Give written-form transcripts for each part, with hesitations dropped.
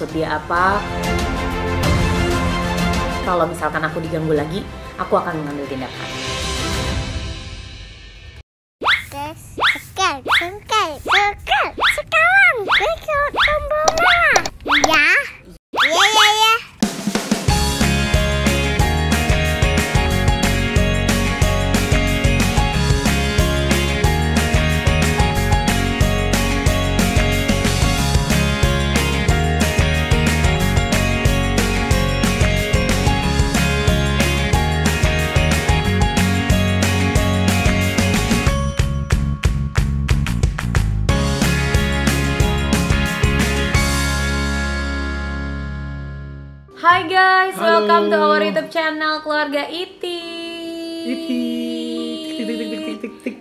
maksud dia apa. Kalau misalkan aku diganggu lagi, aku akan mengambil tindakan. Sekarang ikut tombolnya. Ya. Ya. Hai guys, Halo. welcome to our YouTube channel Keluarga Iti.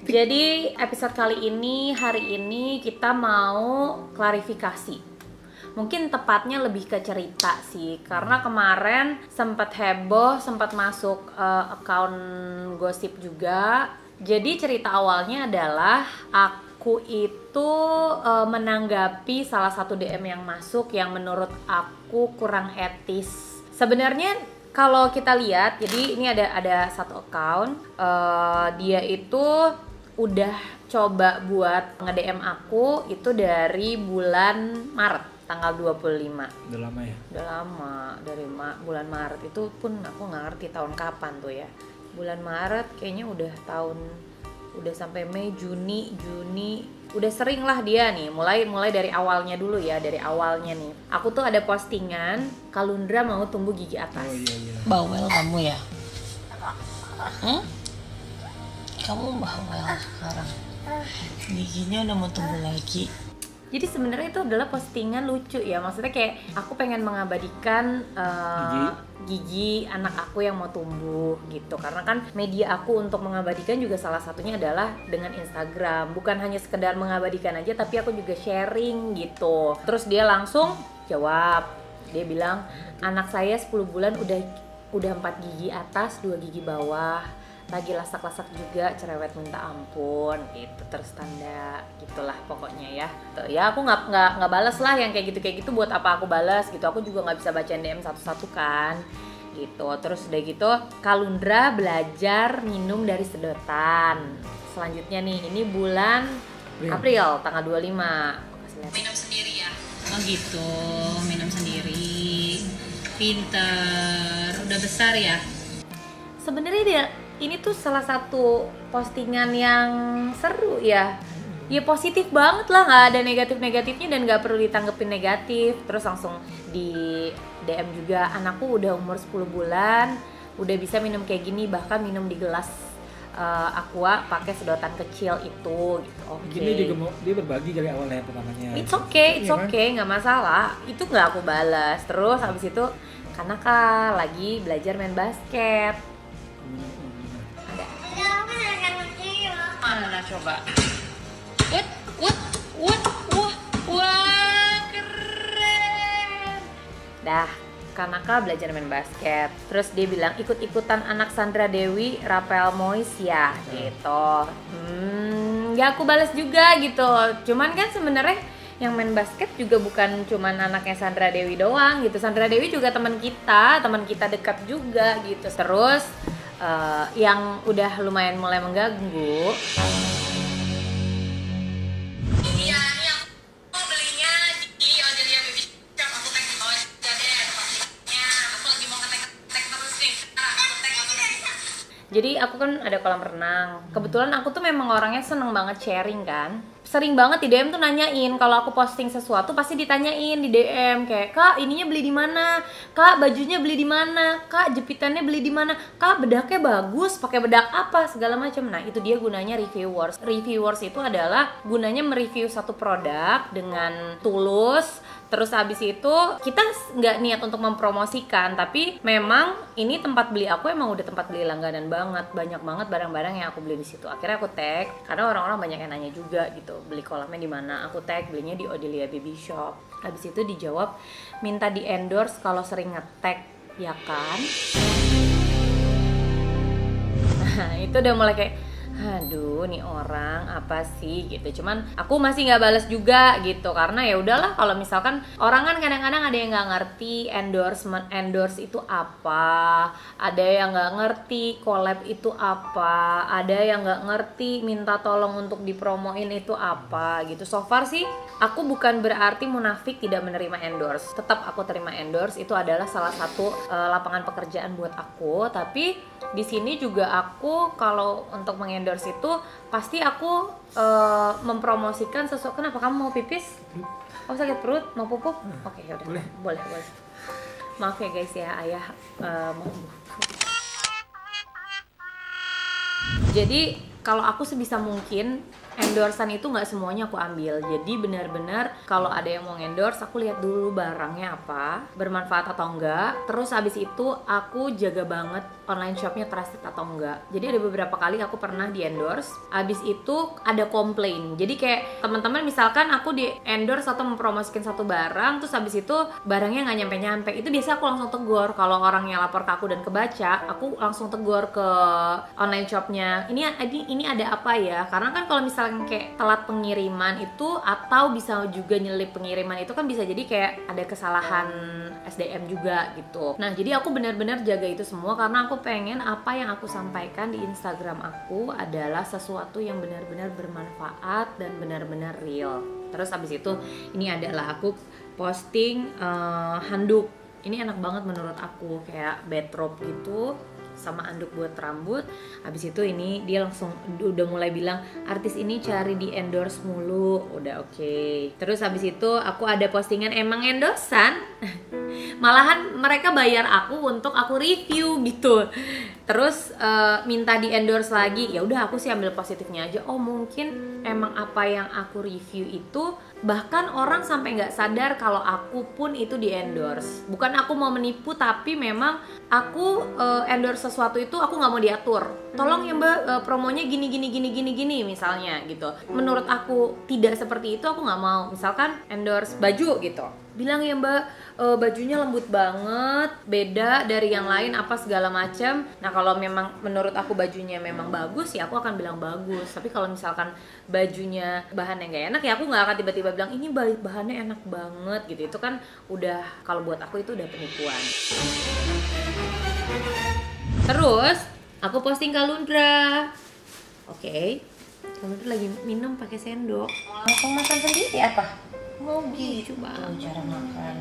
Jadi episode kali ini, hari ini kita mau klarifikasi. Mungkin tepatnya lebih ke cerita sih, karena kemarin sempat heboh, sempat masuk akun gosip juga. Jadi cerita awalnya adalah aku itu menanggapi salah satu DM yang masuk yang menurut aku kurang etis. Sebenarnya kalau kita lihat, jadi ini ada satu account, dia itu udah coba buat nge-DM aku itu dari bulan Maret, tanggal 25. Udah lama ya? Udah lama, dari bulan Maret itu pun aku nggak ngerti tahun kapan tuh ya. Bulan Maret kayaknya udah sampai Mei, Juni, udah sering lah dia nih, mulai dari awalnya dulu ya, dari awalnya nih. Aku tuh ada postingan, Kalundra mau tumbuh gigi atas. Oh iya. Bawel kamu ya? Kamu bawel sekarang. Giginya udah mau tumbuh lagi. Jadi sebenarnya itu adalah postingan lucu ya, maksudnya kayak aku pengen mengabadikan gigi anak aku yang mau tumbuh gitu. Karena kan media aku untuk mengabadikan juga salah satunya adalah dengan Instagram. Bukan hanya sekedar mengabadikan aja, tapi aku juga sharing gitu. Terus dia langsung jawab, dia bilang anak saya 10 bulan udah 4 gigi atas, 2 gigi bawah, lagi lasak-lasak juga, cerewet minta ampun gitu, terus tanda gitulah pokoknya ya. Tuh, ya aku nggak balas lah yang kayak gitu buat apa aku balas gitu, aku juga nggak bisa bacain DM satu-satu kan gitu. Terus udah gitu Kalundra belajar minum dari sedotan. Selanjutnya nih, ini bulan April tanggal 25. Minum sendiri ya? Oh gitu, minum sendiri. Pinter, udah besar ya? Sebenarnya ini tuh salah satu postingan yang seru ya. Ya positif banget lah, nggak ada negatif-negatifnya dan nggak perlu ditanggepin negatif. Terus langsung di DM juga, anakku udah umur 10 bulan, udah bisa minum kayak gini, bahkan minum di gelas aqua pakai sedotan kecil itu gitu. Oke. Gini juga mau dia berbagi dari awalnya pertamanya. It's okay, Iya kan? nggak masalah. Itu nggak aku balas. Terus habis itu karena Kak lagi belajar main basket. Ada. Mana coba? Wah, keren. Dah, Kanaka belajar main basket. Terus dia bilang ikut-ikutan anak Sandra Dewi, Rapel Mois ya gitu. Ya aku balas juga gitu. Cuman kan sebenarnya yang main basket juga bukan cuman anaknya Sandra Dewi doang gitu. Sandra Dewi juga teman kita dekat juga gitu. Terus yang udah lumayan mulai mengganggu. Iya, ini aku belinya di Odelia Baby Shop. Aku tag di bawah aja deh pastinya. Aku lagi mau ngetek terus nih. Sekarang aku tag aku tag. Jadi aku kan ada kolam renang. Kebetulan aku tuh memang orangnya seneng banget sharing kan. Sering banget di DM tuh nanyain, kalau aku posting sesuatu pasti ditanyain di DM kayak, "Kak, ininya beli di mana? Kak, bajunya beli di mana? Kak, jepitannya beli di mana? Kak, bedaknya bagus, pakai bedak apa?" segala macam. Nah, itu dia gunanya reviewers. Reviewers itu adalah gunanya mereview satu produk dengan tulus. Terus habis itu kita nggak niat untuk mempromosikan, tapi memang ini tempat beli aku emang udah tempat beli langganan banget, banyak banget barang-barang yang aku beli di situ. Akhirnya aku tag karena orang-orang banyak yang nanya juga gitu, beli kolamnya di mana. Aku tag belinya di Odelia Baby Shop. Habis itu dijawab minta di endorse kalau sering nge-tag, ya kan? Nah itu udah mulai kayak aduh nih orang apa sih gitu. Cuman aku masih nggak balas juga gitu, karena ya udahlah, kalau misalkan orang kan kadang-kadang ada yang nggak ngerti endorse itu apa, ada yang nggak ngerti collab itu apa, ada yang nggak ngerti minta tolong untuk dipromoin itu apa gitu. So far sih aku bukan berarti munafik tidak menerima endorse, tetap aku terima endorse, itu adalah salah satu lapangan pekerjaan buat aku. Tapi di sini juga aku kalau untuk mengendorse itu pasti aku mempromosikan sesuatu. Kenapa kamu mau pipis? Oh sakit perut, mau pupuk? Oke yaudah, boleh. Maaf ya guys ya, ayah mau bubuk. Jadi kalau aku sebisa mungkin endorsean itu nggak semuanya aku ambil. Jadi benar-benar kalau ada yang mau endorse, aku lihat dulu barangnya apa, bermanfaat atau enggak. Terus habis itu aku jaga banget online shopnya trusted atau enggak. Jadi ada beberapa kali aku pernah di endorse, habis itu ada komplain. Jadi kayak teman-teman misalkan aku di endorse atau mempromosikan satu barang, terus habis itu barangnya nggak nyampe-nyampe, itu biasa aku langsung tegur. Kalau orangnya lapor ke aku dan kebaca, aku langsung tegur ke online shopnya. Ini ada apa ya? Karena kan kalau misalnya kayak telat pengiriman itu, atau bisa juga nyelip pengiriman itu, kan bisa jadi kayak ada kesalahan SDM juga gitu. Nah jadi aku benar-benar jaga itu semua, karena aku pengen apa yang aku sampaikan di Instagram aku adalah sesuatu yang benar-benar bermanfaat dan benar-benar real. Terus habis itu ini adalah aku posting handuk. Ini enak banget menurut aku, kayak bathrobe gitu sama anduk buat rambut. Habis itu ini dia langsung udah mulai bilang artis ini cari di endorse mulu. Udah oke. Terus habis itu aku ada postingan emang endorsean. Malahan mereka bayar aku untuk aku review gitu. Terus minta di endorse lagi. Ya udah aku sih ambil positifnya aja. Oh mungkin emang apa yang aku review itu bahkan orang sampai nggak sadar kalau aku pun itu di endorse. Bukan aku mau menipu, tapi memang aku endorse sesuatu itu aku nggak mau diatur. Tolong ya mbak, promonya gini misalnya gitu. Menurut aku tidak seperti itu, aku nggak mau. Misalkan endorse baju gitu, bilang ya mbak, bajunya lembut banget, beda dari yang lain apa segala macam. Nah kalau memang menurut aku bajunya memang bagus, ya aku akan bilang bagus. Tapi kalau misalkan bajunya bahannya nggak enak, ya aku nggak akan tiba-tiba bilang ini bahannya enak banget gitu. Itu kan udah, kalau buat aku itu udah penipuan. Terus aku posting Kalundra. Oke. Kalundra lagi minum pakai sendok. Mau makan sendiri apa? Mau gitu bang cara makan.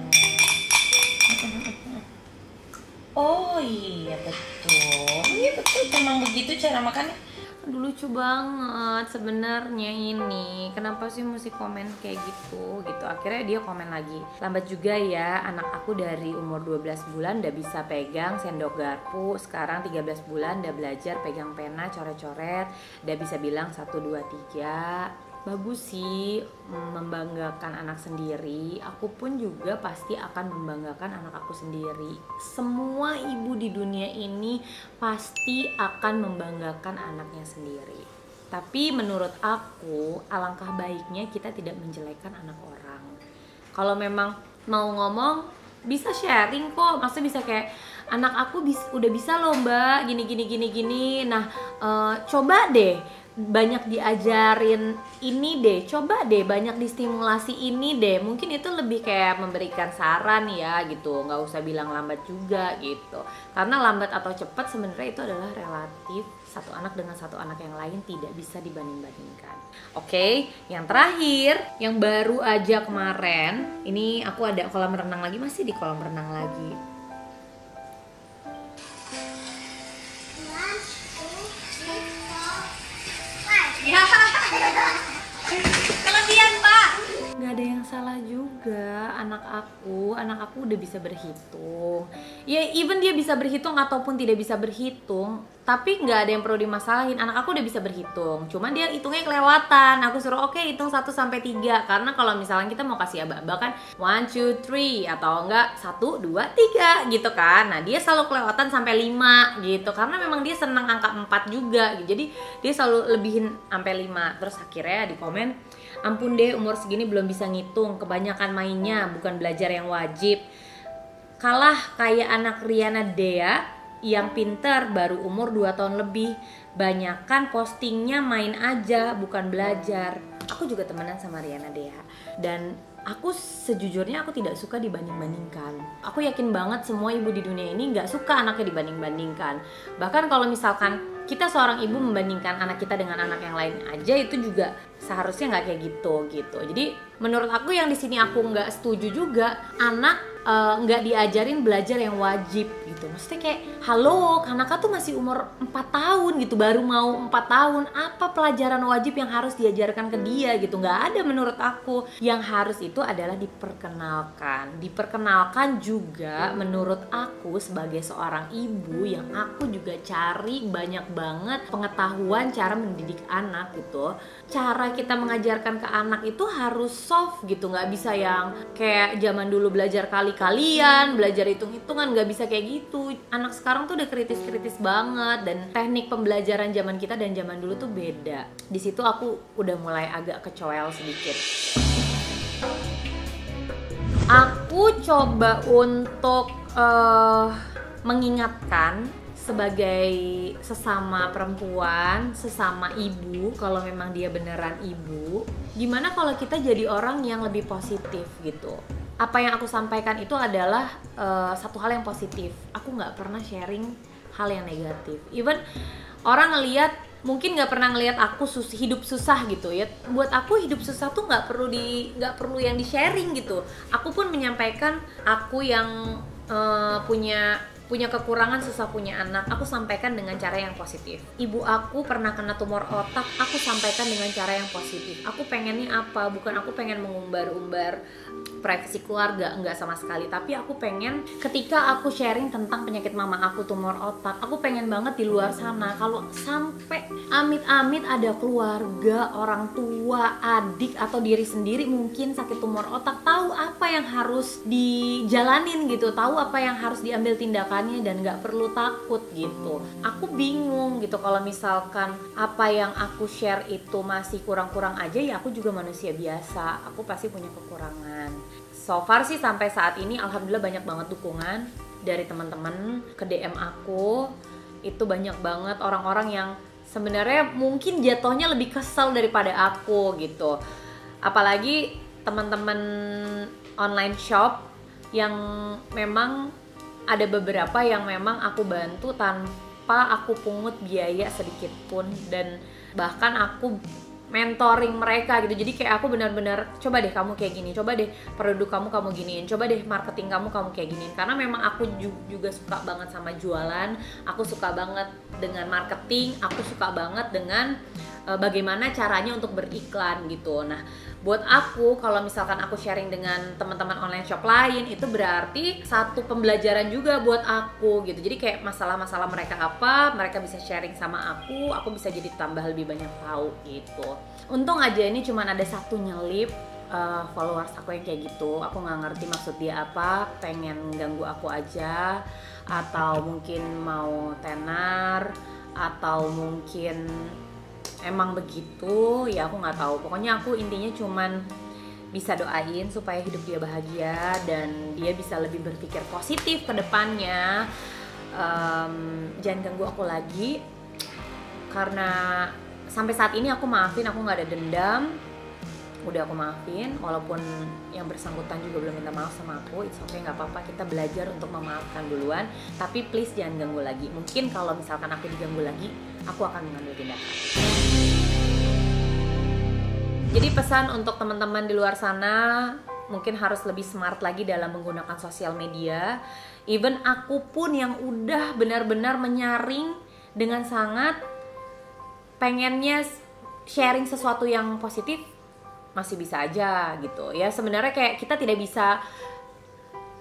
Oh iya betul memang begitu cara makannya. Aduh lucu banget sebenarnya ini. Kenapa sih mesti komen kayak gitu? Akhirnya dia komen lagi. Lambat juga ya, anak aku dari umur 12 bulan udah bisa pegang sendok garpu. Sekarang 13 bulan udah belajar pegang pena, coret-coret. Udah bisa bilang 1, 2, 3. Bagus sih, membanggakan anak sendiri. Aku pun juga pasti akan membanggakan anak aku sendiri. Semua ibu di dunia ini pasti akan membanggakan anaknya sendiri. Tapi menurut aku, alangkah baiknya kita tidak menjelekkan anak orang. Kalau memang mau ngomong, bisa sharing kok. Maksudnya bisa kayak, anak aku udah bisa loh mbak, gini. Nah, coba deh banyak diajarin ini deh, coba deh banyak distimulasi ini deh. Mungkin itu lebih kayak memberikan saran ya gitu, nggak usah bilang lambat juga gitu. Karena lambat atau cepat sebenarnya itu adalah relatif. Satu anak dengan satu anak yang lain tidak bisa dibanding-bandingkan. Oke, yang terakhir, yang baru aja kemarin, ini aku ada kolam renang lagi, masih di kolam renang lagi. Ya, kelebihan pak. Gak ada yang salah juga. Anak aku udah bisa berhitung. Ya even dia bisa berhitung ataupun tidak bisa berhitung, tapi nggak ada yang perlu dimasalahin. Anak aku udah bisa berhitung, cuman dia hitungnya kelewatan. Aku suruh oke, hitung 1 sampai 3. Karena kalau misalnya kita mau kasih aba-aba kan 1, 2, 3 atau enggak 1, 2, 3 gitu kan. Nah dia selalu kelewatan sampai 5 gitu, karena memang dia senang angka 4 juga gitu. Jadi dia selalu lebihin sampai 5. Terus akhirnya di komen, ampun deh umur segini belum bisa ngitung, kebanyakan mainnya bukan belajar yang wajib. Kalah kayak anak Riana Dea yang pinter baru umur 2 tahun lebih. Banyakan postingnya main aja, bukan belajar. Aku juga temenan sama Riana Dea. Dan aku sejujurnya aku tidak suka dibanding-bandingkan. Aku yakin banget semua ibu di dunia ini gak suka anaknya dibanding-bandingkan. Bahkan kalau misalkan kita seorang ibu membandingkan anak kita dengan anak yang lain aja, itu juga seharusnya nggak kayak gitu. Jadi menurut aku yang di sini aku nggak setuju juga anak nggak diajarin belajar yang wajib gitu. Maksudnya kayak halo, Kanaka tuh masih umur 4 tahun gitu, baru mau 4 tahun, apa pelajaran wajib yang harus diajarkan ke dia gitu? Nggak ada menurut aku. Yang harus itu adalah diperkenalkan juga menurut aku sebagai seorang ibu yang aku juga cari banyak banget pengetahuan cara mendidik anak gitu. Cara kita mengajarkan ke anak itu harus soft gitu, nggak bisa yang kayak zaman dulu belajar kali-kalian, belajar hitung-hitungan, nggak bisa kayak gitu. Anak sekarang tuh udah kritis-kritis banget, dan teknik pembelajaran zaman kita dan zaman dulu tuh beda. Di situ aku udah mulai agak kecoel sedikit. Aku coba untuk mengingatkan sebagai sesama perempuan, sesama ibu, kalau memang dia beneran ibu, gimana kalau kita jadi orang yang lebih positif gitu. Apa yang aku sampaikan itu adalah satu hal yang positif. Aku nggak pernah sharing hal yang negatif. Even orang ngelihat, mungkin nggak pernah ngelihat aku hidup susah gitu ya. Buat aku hidup susah tuh nggak perlu yang di sharing gitu. Aku pun menyampaikan aku yang punya kekurangan, susah punya anak, aku sampaikan dengan cara yang positif. Ibu aku pernah kena tumor otak, aku sampaikan dengan cara yang positif. Aku pengennya apa? Bukan aku pengen mengumbar-umbar privasi keluarga, enggak sama sekali. Tapi aku pengen ketika aku sharing tentang penyakit mama aku tumor otak, aku pengen banget di luar sana kalau sampai amit-amit ada keluarga, orang tua, adik atau diri sendiri mungkin sakit tumor otak, tahu apa yang harus dijalanin gitu, tahu apa yang harus diambil tindakan dan nggak perlu takut gitu. Aku bingung gitu kalau misalkan apa yang aku share itu masih kurang-kurang aja, ya aku juga manusia biasa, aku pasti punya kekurangan. So far sih sampai saat ini alhamdulillah banyak banget dukungan dari teman-teman ke DM aku. Itu banyak banget orang-orang yang sebenarnya mungkin jatuhnya lebih kesal daripada aku gitu. Apalagi teman-teman online shop yang memang ada beberapa yang memang aku bantu tanpa aku pungut biaya sedikit pun, dan bahkan aku mentoring mereka gitu. Jadi kayak aku benar-benar coba deh kamu kayak gini, coba deh produk kamu giniin, coba deh marketing kamu kayak giniin, karena memang aku juga suka banget sama jualan, aku suka banget dengan marketing, aku suka banget dengan bagaimana caranya untuk beriklan gitu. Nah, buat aku kalau misalkan aku sharing dengan teman-teman online shop lain, itu berarti satu pembelajaran juga buat aku gitu. Jadi kayak masalah-masalah mereka apa, mereka bisa sharing sama aku bisa jadi tambah lebih banyak tahu gitu. Untung aja ini cuman ada satu nyelip followers aku yang kayak gitu. Aku nggak ngerti maksud dia apa, pengen ganggu aku aja, atau mungkin mau tenar, atau mungkin emang begitu, ya aku nggak tahu. Pokoknya aku intinya cuman bisa doain supaya hidup dia bahagia dan dia bisa lebih berpikir positif ke depannya. Jangan ganggu aku lagi, karena sampai saat ini aku maafin, aku nggak ada dendam. Udah aku maafin, walaupun yang bersangkutan juga belum minta maaf sama aku. It's okay, nggak apa-apa, kita belajar untuk memaafkan duluan. Tapi please jangan ganggu lagi. Mungkin kalau misalkan aku diganggu lagi, aku akan mengambil tindakan. Jadi pesan untuk teman-teman di luar sana, mungkin harus lebih smart lagi dalam menggunakan sosial media. Even aku pun yang udah benar-benar menyaring dengan sangat pengennya sharing sesuatu yang positif, masih bisa aja gitu ya. Sebenarnya kayak kita tidak bisa,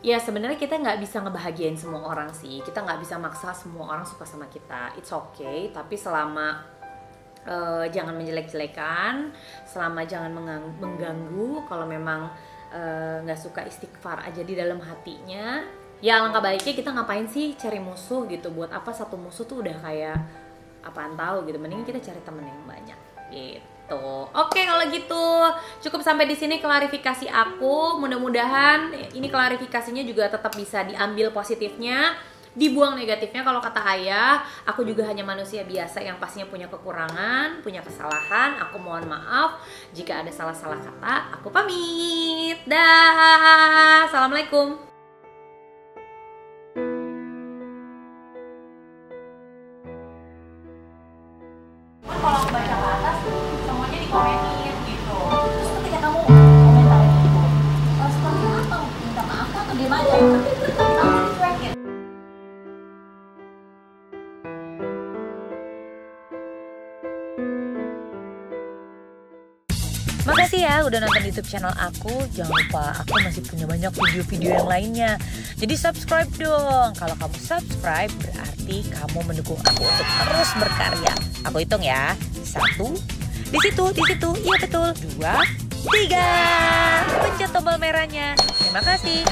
ya sebenarnya kita nggak bisa ngebahagiain semua orang sih, kita nggak bisa maksa semua orang suka sama kita. It's okay, tapi selama jangan menjelek-jelekan, selama jangan mengganggu. Kalau memang nggak suka, istighfar aja di dalam hatinya. Ya alangkah baiknya kita ngapain sih cari musuh gitu, buat apa satu musuh tuh udah kayak apaan tahu gitu, mending kita cari temen yang banyak gitu. Oke, kalau gitu cukup sampai di sini klarifikasi aku. Mudah-mudahan ini klarifikasinya juga tetap bisa diambil positifnya. dibuang negatifnya. Kalau kata ayah, aku juga hanya manusia biasa yang pastinya punya kekurangan, punya kesalahan. Aku mohon maaf jika ada salah-salah kata. Aku pamit. Dah. Assalamualaikum. Kalau aku baca ke atas, semuanya dikomenin gitu. Terus ketika kamu komentarin itu, seperti apa? Minta maaf atau diem aja? Kamu dicuekin. Makasih ya udah nonton YouTube channel aku. Jangan lupa aku masih punya banyak video-video yang lainnya. Jadi subscribe dong. Kalau kamu subscribe berarti kamu mendukung aku untuk terus berkarya. Aku hitung ya. 1, di situ, iya betul. 2, 3. Pencet tombol merahnya. Terima kasih.